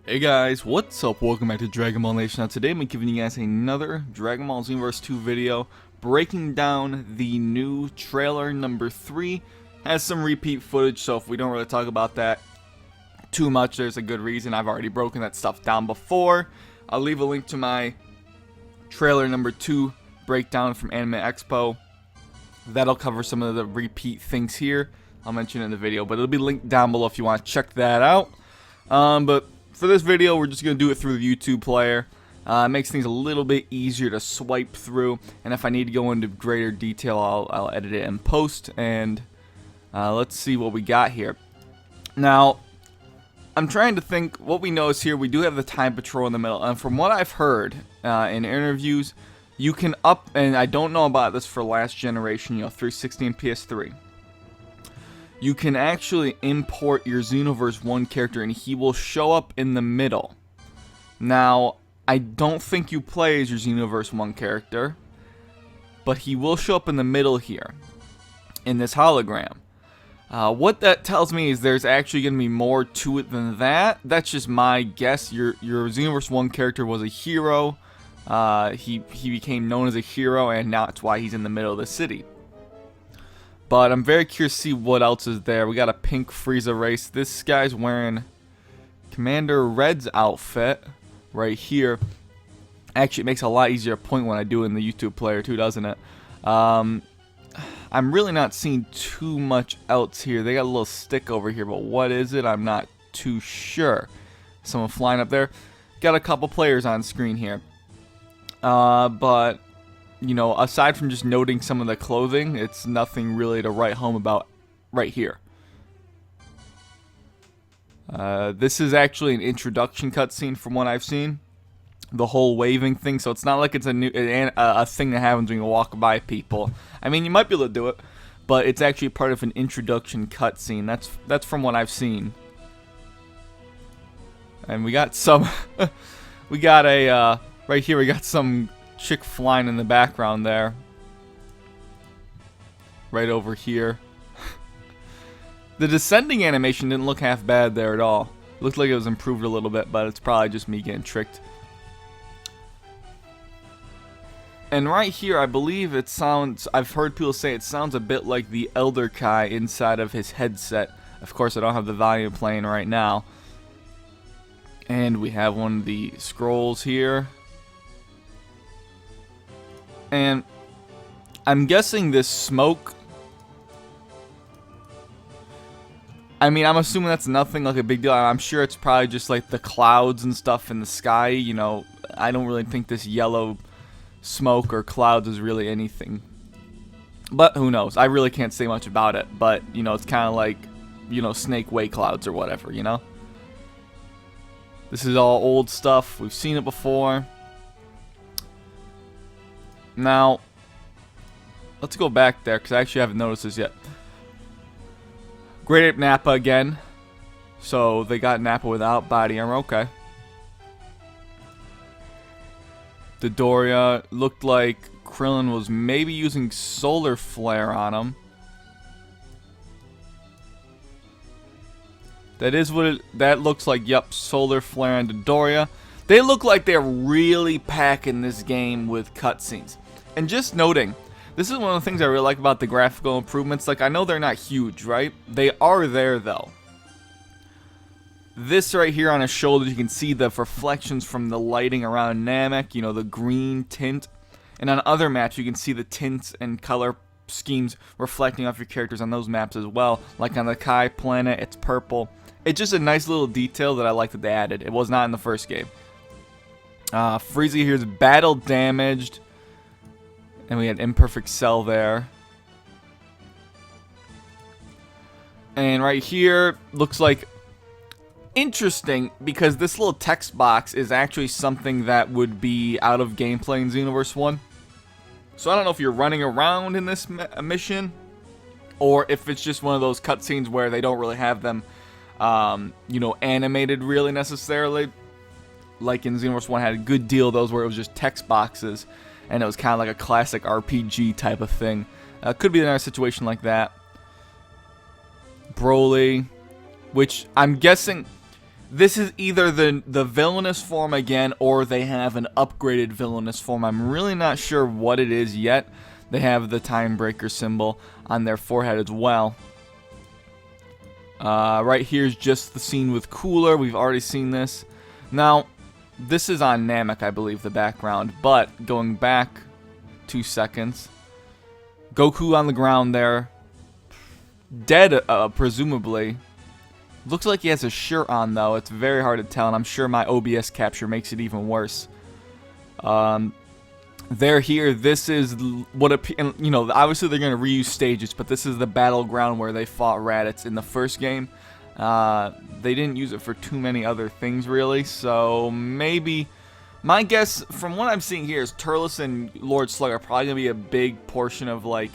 Hey guys, what's up? Welcome back to Dragon Ball Nation. Now today I'm giving you guys another Dragon Ball Xenoverse 2 video breaking down the new trailer number 3. Has some repeat footage, so if we don't really talk about that too much, there's a good reason. I've already broken that stuff down before. I'll leave a link to my trailer number 2 breakdown from Anime Expo. That'll cover some of the repeat things here. I'll mention it in the video, but it'll be linked down below if you want to check that out. But for this video, we're just going to do it through the YouTube player. It makes things a little bit easier to swipe through, and if I need to go into greater detail, I'll edit it in post, and let's see what we got here. Now, I'm trying to think what we know is here. We do have the Time Patrol in the middle, and from what I've heard in interviews, you can up, and I don't know about this for last generation, 360 and PS3. You can actually import your Xenoverse 1 character and he will show up in the middle. Now, I don't think you play as your Xenoverse 1 character, but he will show up in the middle here, in this hologram. What that tells me is there's actually going to be more to it than that. That's just my guess. Your Xenoverse 1 character was a hero. He became known as a hero, and now that's why he's in the middle of the city. But I'm very curious to see what else is there. We got a pink Frieza race. This guy's wearing Commander Red's outfit right here. Actually, it makes it a lot easier to point when I do it in the YouTube player too, doesn't it? I'm really not seeing too much else here. They got a little stick over here, but what is it? I'm not too sure. Someone flying up there. Got a couple players on screen here. But aside from just noting some of the clothing, it's nothing really to write home about right here. This is actually an introduction cutscene from what I've seen. The whole waving thing, so it's not like it's a thing that happens when you walk by people. I mean, you might be able to do it, but it's actually part of an introduction cutscene. That's from what I've seen. And we got some, we got a right here. We got some chick flying in the background there. Right over here. The descending animation didn't look half bad there at all. It looked like it was improved a little bit, but it's probably just me getting tricked. And right here, I believe it sounds, I've heard people say it sounds a bit like the Elder Kai inside of his headset. Of course, I don't have the volume playing right now. And we have one of the scrolls here. And I'm guessing this smoke, I mean, I'm assuming that's nothing like a big deal. I'm sure it's probably just like the clouds and stuff in the sky. I don't really think this yellow smoke or clouds is really anything. But who knows? I really can't say much about it. But, it's kind of like, snake way clouds or whatever, This is all old stuff. We've seen it before. Now, let's go back there, because I actually haven't noticed this yet. Great Ape Nappa again. So, they got Nappa without body armor. Okay. Dodoria looked like Krillin was maybe using Solar Flare on him. That is what that looks like. Yep, Solar Flare and Dodoria. They look like they're really packing this game with cutscenes. And just noting, this is one of the things I really like about the graphical improvements. Like, I know they're not huge, right? They are there, though. This right here on his shoulder, you can see the reflections from the lighting around Namek, the green tint. And on other maps, you can see the tints and color schemes reflecting off your characters on those maps as well. Like on the Kai planet, it's purple. It's just a nice little detail that I like that they added. It was not in the first game. Frieza here is battle damaged. And we had Imperfect Cell there. And right here, looks like interesting, because this little text box is actually something that would be out of gameplay in Xenoverse 1. So I don't know if you're running around in this mission, or if it's just one of those cutscenes where they don't really have them, animated really necessarily. Like in Xenoverse 1 had a good deal of those where it was just text boxes. And it was kind of like a classic RPG type of thing. Could be another situation like that. Broly, which I'm guessing This is either the villainous form again, or they have an upgraded villainous form. I'm really not sure what it is yet. They have the time breaker symbol on their forehead as well. Right here's just the scene with Cooler. We've already seen this. Now, this is on Namek, I believe, the background. But going back 2 seconds, Goku on the ground there, dead, presumably. Looks like he has a shirt on, though. It's very hard to tell, and I'm sure my OBS capture makes it even worse. They're here. This is what, you know, obviously they're going to reuse stages, but this is the battleground where they fought Raditz in the first game. They didn't use it for too many other things, really, so maybe... My guess, from what I'm seeing here, is Turles and Lord Slug are probably going to be a big portion of, like...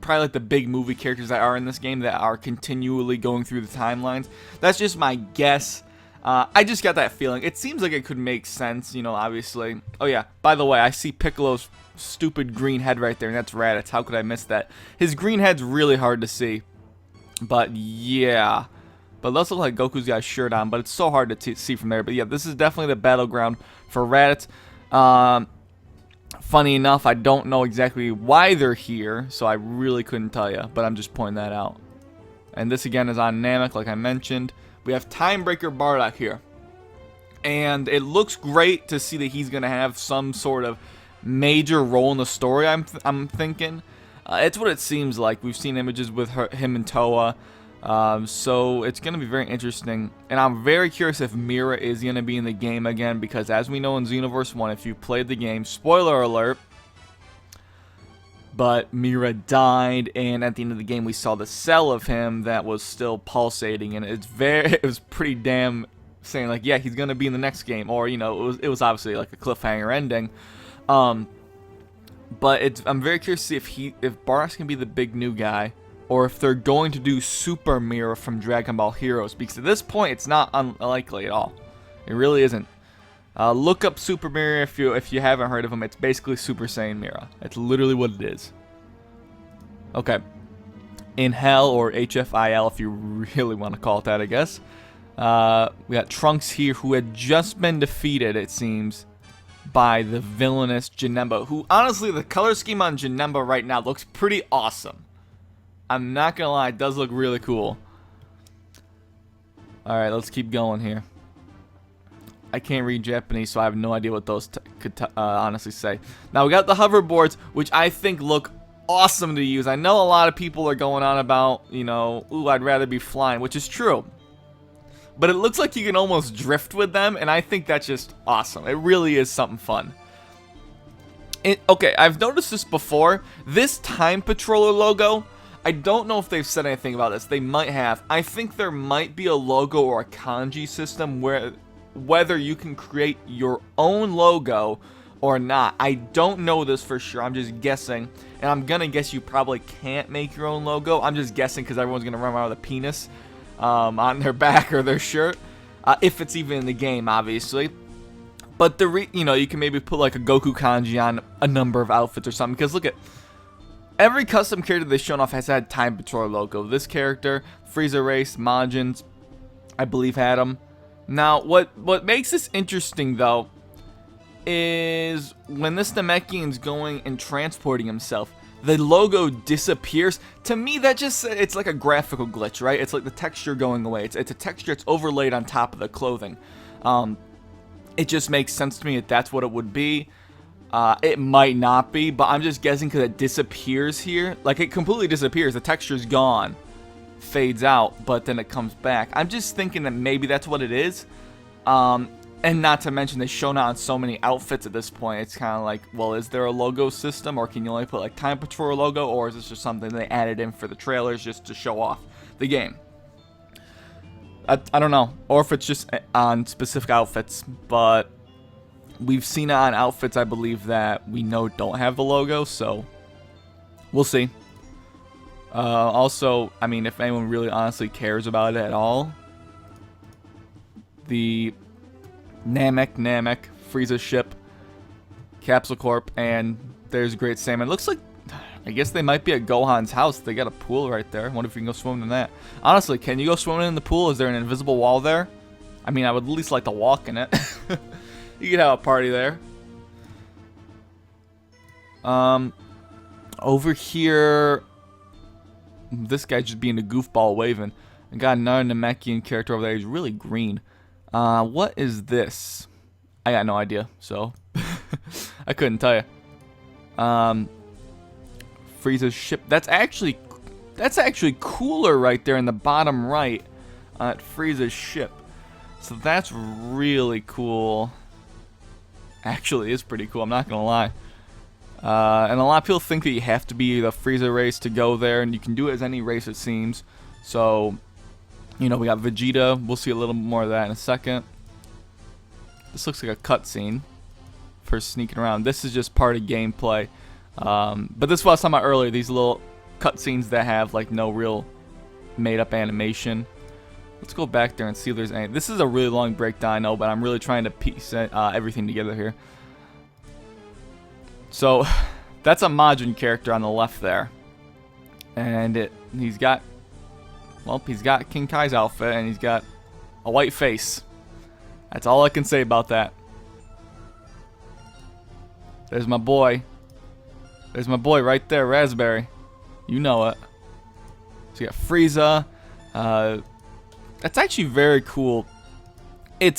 probably like the big movie characters that are in this game that are continually going through the timelines. That's just my guess. I just got that feeling. It seems like it could make sense, you know, obviously. Oh yeah, by the way, I see Piccolo's stupid green head right there, and that's Raditz. How could I miss that? His green head's really hard to see. But yeah. But it does look like Goku's got a shirt on, but it's so hard to see from there. But yeah, this is definitely the battleground for Raditz. Funny enough, I don't know exactly why they're here, so I really couldn't tell you, but I'm just pointing that out. And this again is on Namek, like I mentioned. We have Timebreaker Bardock here. And it looks great to see that he's going to have some sort of major role in the story, I'm thinking. It's what it seems like. We've seen images with him and Toa. So it's going to be very interesting. And I'm very curious if Mira is going to be in the game again, because as we know in Xenoverse 1, if you played the game, spoiler alert, but Mira died, and at the end of the game we saw the cell of him that was still pulsating, and it was pretty damn saying like, yeah, he's going to be in the next game, or, you know, it was obviously like a cliffhanger ending. But I'm very curious to see if Bardock's going to be the big new guy, or if they're going to do Super Mira from Dragon Ball Heroes, because at this point it's not unlikely at all. It really isn't. Look up Super Mira if you haven't heard of him. It's basically Super Saiyan Mira. It's literally what it is. Okay. In Hell, or HFIL if you really want to call it that, I guess. We got Trunks here, who had just been defeated, it seems, by the villainous Janemba, who, honestly, the color scheme on Janemba right now looks pretty awesome. I'm not gonna lie, it does look really cool. Alright, let's keep going here. I can't read Japanese, so I have no idea what those could honestly say. Now, we got the hoverboards, which I think look awesome to use. I know a lot of people are going on about, you know, ooh, I'd rather be flying, which is true. But it looks like you can almost drift with them, and I think that's just awesome. It really is something fun. Okay, I've noticed this before. This Time Patroller logo, I don't know if they've said anything about this. They might have. I think there might be a logo or a kanji system where whether you can create your own logo or not. I don't know this for sure. I'm just guessing. And I'm going to guess you probably can't make your own logo. I'm just guessing because everyone's going to run around with a penis on their back or their shirt. If it's even in the game, obviously. But you know, you can maybe put like a Goku kanji on a number of outfits or something. Because look at every custom character they've shown off has had Time Patrol logo. This character, Frieza Race, Majin's, I believe had them. Now, what makes this interesting though is when this Namekian's going and transporting himself, the logo disappears. To me, that just, it's like a graphical glitch, right? It's like the texture going away. It's a texture that's overlaid on top of the clothing. It just makes sense to me that that's what it would be. It might not be, but I'm just guessing because it disappears here. Like, it completely disappears. The texture's gone. Fades out, but then it comes back. I'm just thinking that maybe that's what it is. And not to mention, they've shown it on so many outfits at this point. It's kind of like, well, is there a logo system, or can you only put like Time Patrol logo, or is this just something they added in for the trailers just to show off the game? I don't know, or if it's just on specific outfits, but we've seen it on outfits, I believe, that we know don't have the logo, so we'll see. Also, I mean, if anyone really honestly cares about it at all, the Namek, Frieza ship, Capsule Corp, and there's Great Salmon. Looks like I guess they might be at Gohan's house. They got a pool right there. I wonder if you can go swimming in that. Honestly, can you go swimming in the pool? Is there an invisible wall there? I mean, I would at least like to walk in it. You could have a party there. Over here, this guy just being a goofball waving. I got another Namekian character over there. He's really green. What is this? I got no idea, so I couldn't tell you. Frieza's ship. That's actually cooler right there in the bottom right at Frieza's ship. So that's really cool. Actually, it's pretty cool. I'm not gonna lie. And a lot of people think that you have to be the Frieza race to go there, and you can do it as any race it seems. So, you know, we got Vegeta. We'll see a little more of that in a second. This looks like a cutscene for sneaking around. This is just part of gameplay. But this is what I was talking about earlier. These little cutscenes that have like no real made-up animation. Let's go back there and see if there's any. This is a really long breakdown, I know, but I'm really trying to piece everything together here. So, that's a Majin character on the left there, and he's got King Kai's outfit, and he's got a white face. That's all I can say about that. There's my boy. There's my boy right there, Raspberry. You know it. So you got Frieza. That's actually very cool.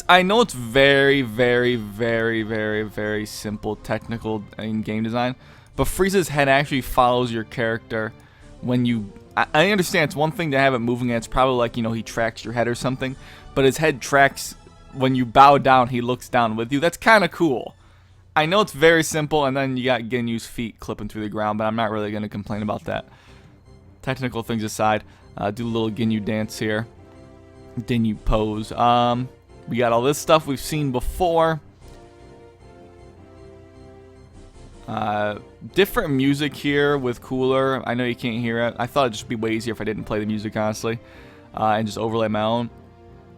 I know it's very, very, very, very, very simple technical in game design, but Frieza's head actually follows your character when you. I understand it's one thing to have it moving, and it's probably like, you know, he tracks your head or something, but his head tracks when you bow down. He looks down with you. That's kind of cool. I know it's very simple, and then you got Ginyu's feet clipping through the ground, but I'm not really going to complain about that. Technical things aside, do a little Ginyu dance here. Ginyu pose. We got all this stuff we've seen before. Different music here with Cooler. I know you can't hear it. I thought it'd just be way easier if I didn't play the music, honestly, and just overlay my own.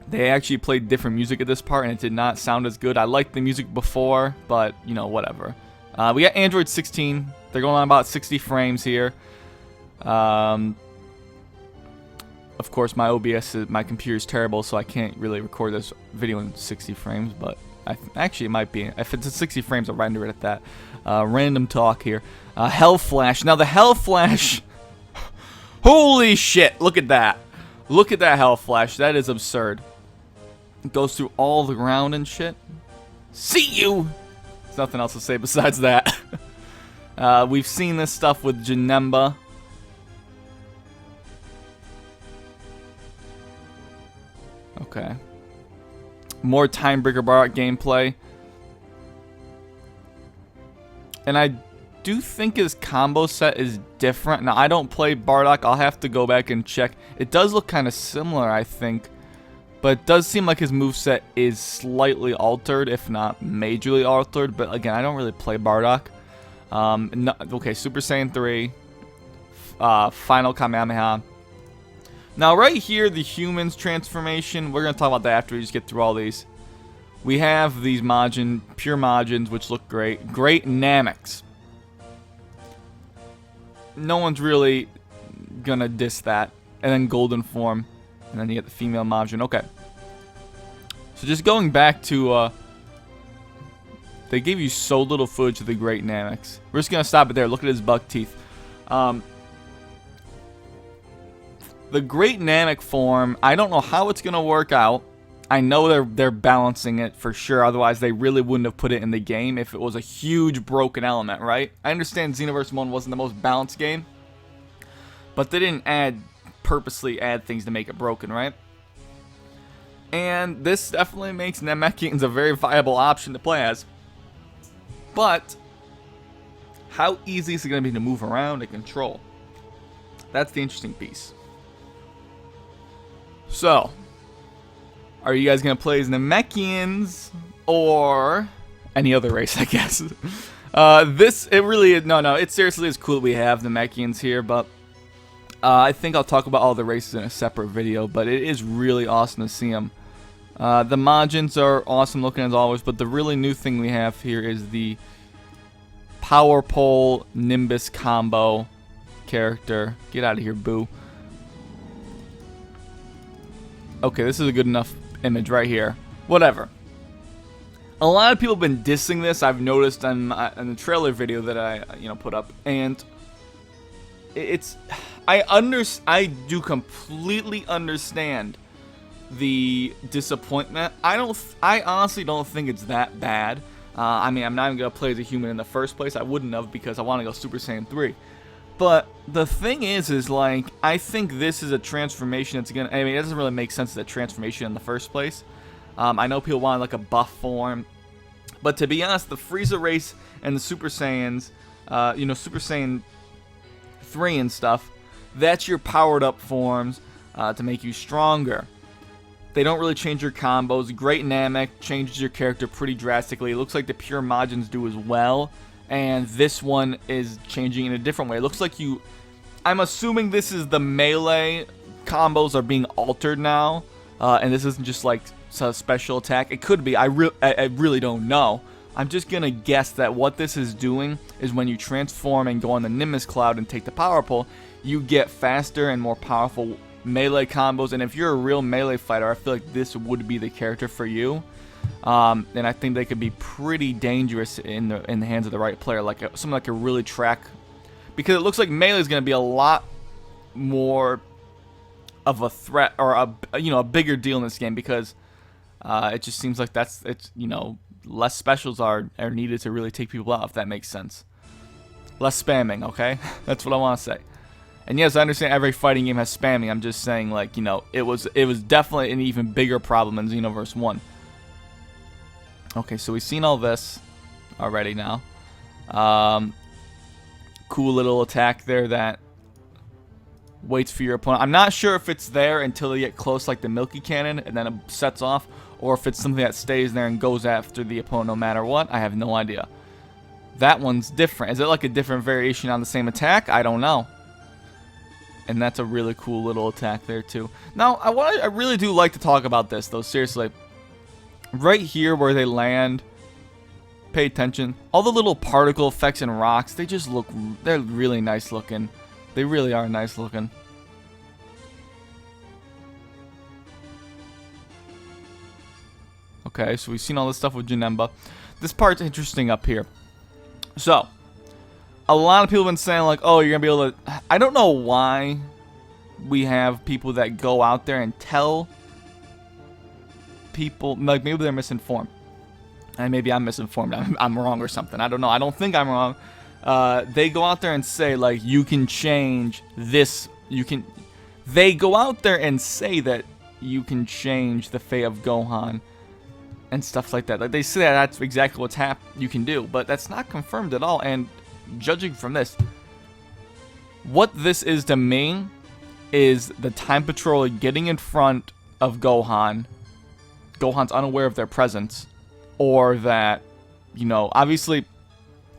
They actually played different music at this part, and it did not sound as good. I liked the music before, but, you know, whatever. We got Android 16. They're going on about 60 frames here. Of course, my OBS, my computer's terrible, so I can't really record this video in 60 frames, but actually it might be. If it's at 60 frames, I'll render it at that. Random talk here. Hell Flash. Now, the Hell Flash... Holy shit, look at that. Look at that Hell Flash. That is absurd. It goes through all the ground and shit. See you! There's nothing else to say besides that. We've seen this stuff with Janemba. Okay. More Timebreaker Bardock gameplay. And I do think his combo set is different. Now, I don't play Bardock. I'll have to go back and check. It does look kind of similar, I think. But it does seem like his moveset is slightly altered, if not majorly altered. But again, I don't really play Bardock. No, okay, Super Saiyan 3. Final Kamehameha. Now, right here, the humans transformation, we're going to talk about that after we just get through all these. We have these Majin, pure Majins, which look great. Great Nameks. No one's really going to diss that. And then Golden Form. And then you get the female Majin. Okay. So just going back to... they gave you so little footage of the Great Nameks. We're just going to stop it there. Look at his buck teeth. The Great Namek form, I don't know how it's going to work out. I know they're balancing it for sure. Otherwise, they really wouldn't have put it in the game if it was a huge broken element, right? I understand Xenoverse 1 wasn't the most balanced game. But they didn't purposely add things to make it broken, right? And this definitely makes Namekians a very viable option to play as. But how easy is it going to be to move around and control? That's the interesting piece. So, are you guys going to play as Namekians or any other race, I guess? It seriously is cool that we have Namekians here, but I think I'll talk about all the races in a separate video, but it is really awesome to see them. The Majins are awesome looking as always, but the really new thing we have here is the Power Pole Nimbus combo character. Get out of here, boo. Okay, this is a good enough image right here. Whatever. A lot of people have been dissing this. I've noticed on the trailer video that I put up, and I do completely understand the disappointment. I honestly don't think it's that bad. I mean, I'm not even gonna play as a human in the first place. I wouldn't have, because I want to go Super Saiyan 3. But the thing is like, I think this is a transformation that's gonna. I mean, it doesn't really make sense as a transformation in the first place. I know people want like a buff form, but to be honest, the Frieza race and the Super Saiyans, Super Saiyan 3 and stuff, that's your powered up forms to make you stronger. They don't really change your combos. Great Namek changes your character pretty drastically. It looks like the pure Majins do as well. And this one is changing in a different way. It looks like I'm assuming this is the melee combos are being altered now. And this isn't just like a special attack. It could be. I really don't know. I'm just going to guess that what this is doing is when you transform and go on the Nimbus Cloud and take the Power Pull, you get faster and more powerful melee combos. And if you're a real melee fighter, I feel like this would be the character for you. And I think they could be pretty dangerous in the hands of the right player, like something that could really track, because it looks like melee is going to be a lot more of a threat, or a bigger deal in this game, because it just seems like less specials are needed to really take people out, if that makes sense. Less spamming, okay? That's what I want to say. And yes, I understand every fighting game has spamming. I'm just saying, like, it was definitely an even bigger problem in Xenoverse 1. Okay, so we've seen all this already now. Cool little attack there that waits for your opponent. I'm not sure if it's there until they get close, like the Milky Cannon, and then it sets off, or if it's something that stays there and goes after the opponent no matter what. I have no idea. That one's different. Is it like a different variation on the same attack? I don't know. And that's a really cool little attack there too. Now, I really do like to talk about this though, seriously. Right here where they land, pay attention. All the little particle effects and rocks, they're really nice looking. They really are nice looking. Okay, so we've seen all this stuff with Janemba. This part's interesting up here. So, a lot of people have been saying like, oh, you're going to be able to... I don't know why we have people that go out there and tell people, like maybe they're misinformed. And maybe I'm misinformed. I'm wrong or something. I don't know. I don't think I'm wrong. They go out there and say like, you can change this. They go out there and say that you can change the fate of Gohan and stuff like that. Like they say that that's exactly what's you can do, but that's not confirmed at all. And judging from this, what this is to me is the Time Patrol getting in front of Gohan. Gohan's unaware of their presence, or that, obviously,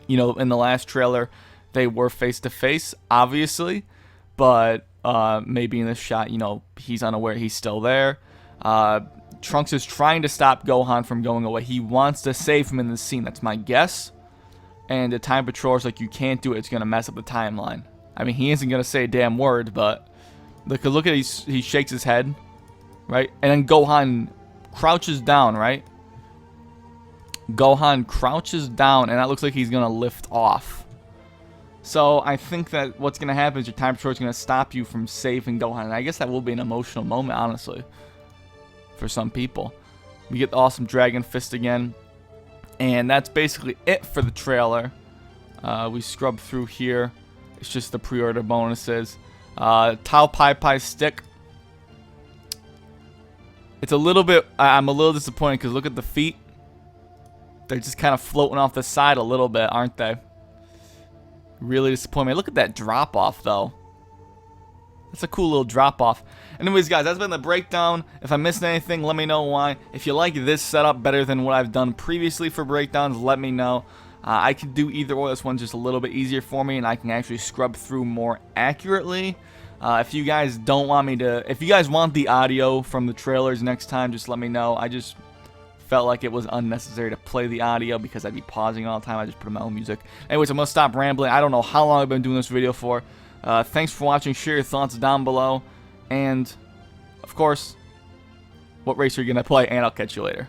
in the last trailer, they were face to face, obviously, but maybe in this shot, he's unaware he's still there. Trunks is trying to stop Gohan from going away. He wants to save him in this scene. That's my guess. And the Time Patroller's like, you can't do it. It's going to mess up the timeline. I mean, he isn't going to say a damn word, but look at he shakes his head, right? And then Gohan crouches down, right? Gohan crouches down, and that looks like he's going to lift off. So I think that what's going to happen is your Time Patrol is going to stop you from saving Gohan. And I guess that will be an emotional moment, honestly, for some people. We get the awesome Dragon Fist again. And that's basically it for the trailer. We scrub through here. It's just the pre-order bonuses. Tao Pai Pai stick. It's a little bit... I'm a little disappointed because look at the feet. They're just kind of floating off the side a little bit, aren't they? Really disappointing. Look at that drop-off, though. That's a cool little drop-off. Anyways, guys, that's been the breakdown. If I missed anything, let me know why. If you like this setup better than what I've done previously for breakdowns, let me know. I could do either or. This one's just a little bit easier for me, and I can actually scrub through more accurately. If you guys don't want me to... If you guys want the audio from the trailers next time, just let me know. I just felt like it was unnecessary to play the audio because I'd be pausing all the time. I just put in my own music. Anyways, I'm going to stop rambling. I don't know how long I've been doing this video for. Thanks for watching. Share your thoughts down below. And, of course, what race are you going to play? And I'll catch you later.